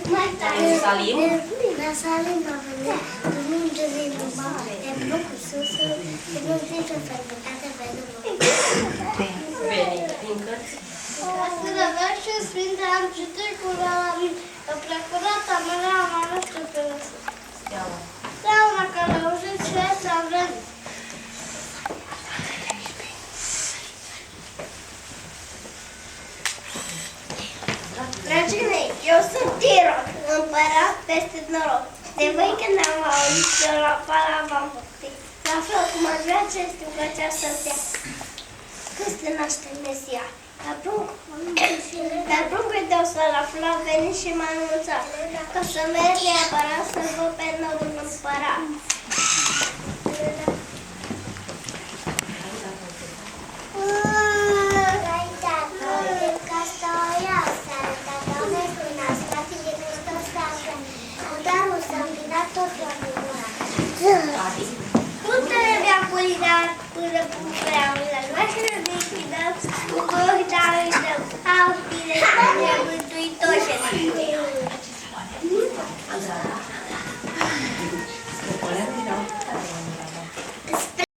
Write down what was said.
Ierusalim? Ierusalim a venit Dumnezeu din urmă, de bloc sus, de bloc din fermitate, vede Venit din cărți. Slăvea și Sfinte, am citit Curanul, a precurat amarea amară străpărăță. Steaua care a auzit și s-a vrut. Dragii mei, eu sunt Tirol, împărat peste noroc. De voi când am auzit că la pala v-am făcut. La fel cum aș vrea ce știu că această stea. Când se naște Mesia. Dar pruncul de o să-l afla, a venit și m-a anunțat că să merg neapărat să văd pe noul împărat. Nu trebuia culinar până putea la mașină de chidat, cu ochi, dar îi dăm, au bine, ne mântuitoșe.